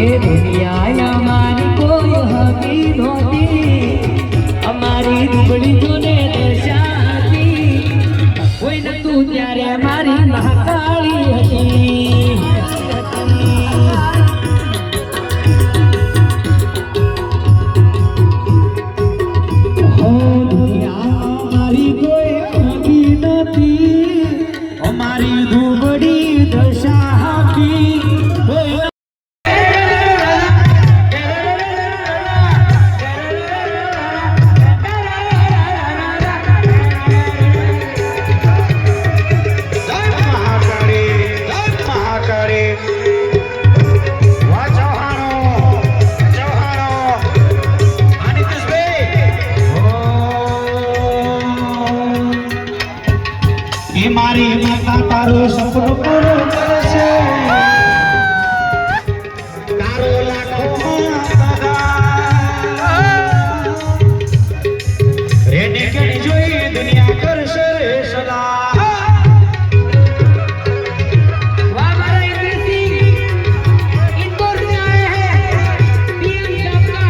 એ દુનિયા અમારી કોઈ હકી નહોતી અમારી દુબળી જોને દર્શાવી કોઈ નતું ત્યારે મારી મહાકાળી હતી અમારી દુબળી દશાકી મારી માતા તારો સપનો પૂરો કરશે તારો લાખો રેને કેણી જોઈ દુનિયા કરશે સલાહ વાહ મારા ઇન્દ્રસિંહ इंदौर से आए हैं पीएम साहब का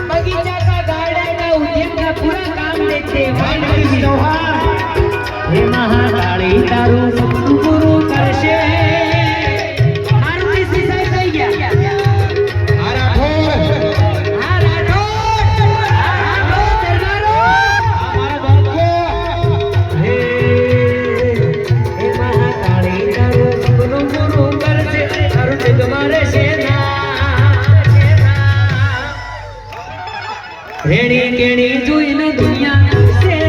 बगीचा का गार्डन का उद्यान का पूरा काम देखते हैं हे महाकाળી તારું સપનું પૂરું કરશે મારું સિસાઈ થઈ ગયા આ રાઠોડ દરબારો અમારા બાપકો હે મહાકાળી તારું સપનું પૂરું કરશે તારું જગ મારે સેના રેડી કેણી જોઈને દુનિયા કરશે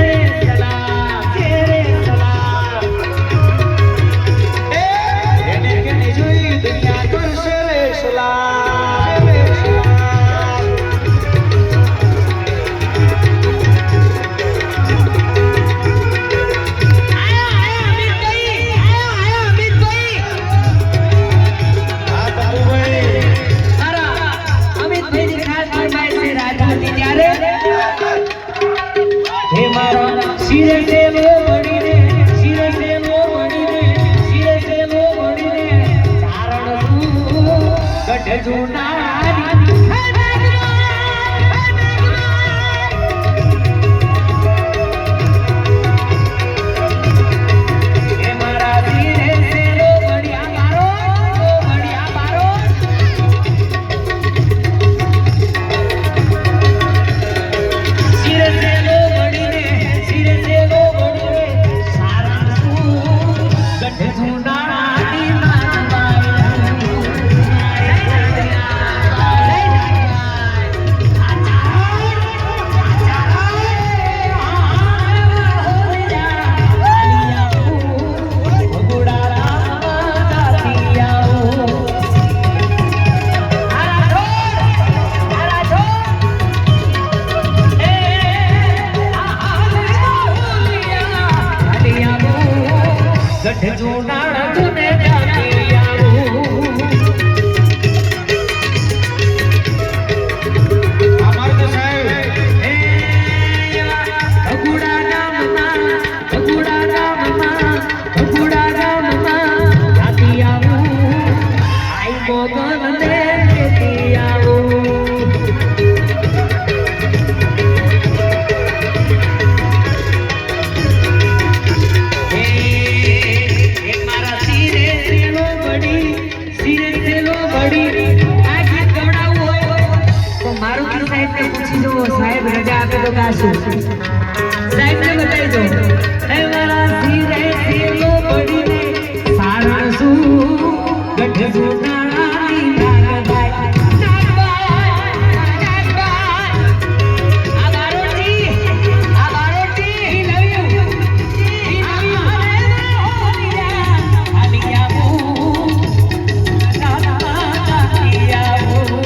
શિરે સેવો મળીને ચારણ ગઢ જૂનારી ગઢ જોડાણા તુને જાતી આવું અમાર તો સાહેબ ભગુડા ગામમાં જાતી આવું આઈ મોગલને લેતી આવું સાહેબ રજા આપે તો કાશું સાહેબ ને બતાવી દો એ મારા ધીરે ધીરો પડીને સારા શું ગઢ જોડાણી નાગભાઈ આ બારોટી લવ યુ આલી આવું આવું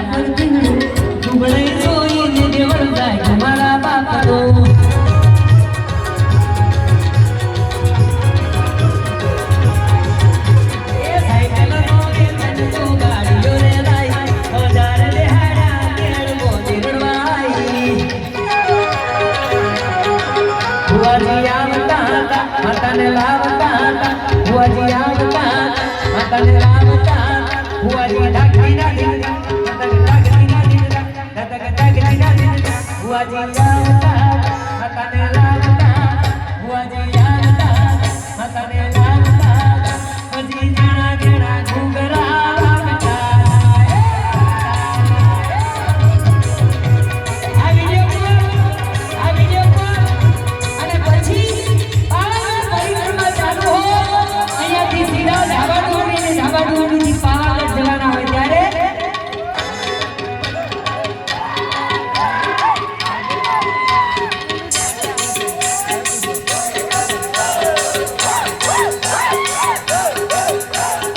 પર ચીંગડું ડુબળે જોઈને દેવળ ગાય મારા બાપનો માતાને લાવતા ભુવાજી આવતા માતાને લાવતા ભુવાજી ઢાકીના દીધા ઢાકીના દીધા ઢાકીના દીધા ભુવાજી આવતા માતાને લાવતા ભુવાજી આવતા માતાને લાવતા પછી જણા જણા ઘૂઘરા વાગતા આ વિડિયો અને પછી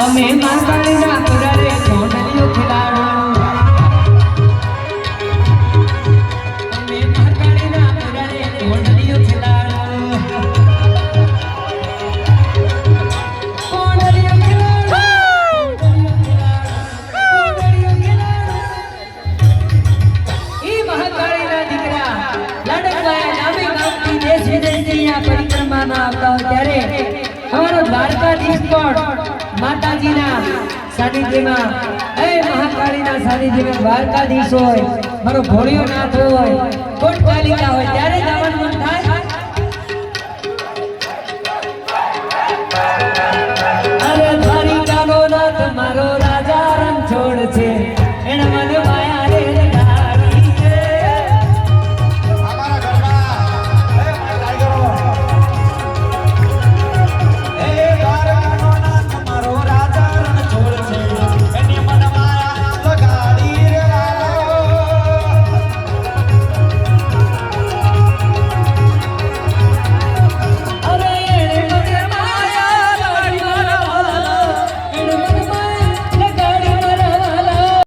અમે માતાના પુરારે ચોંડલીઓ ખેલાડો અમે માતાના પુરારે ચોંડલીઓ ખેલાડો ચોંડલીઓ ખેલાડો ઈ મહાકાળીના દીકરા લડકવાયા નામે ગામથી દેશ વિદેશથી આ પરિક્રમામાં આવતા હોય ત્યારે અમારો દ્વારકાધીશ પણ માતાજીના સાનિધ્યમાં એ મહાકાળીના સાનિધ્યમાં દ્વારકાધીશ હોય મારો ભોળિયો નાથ હોય કોટકાલિકા હોય ત્યારે જવાનું મન થાય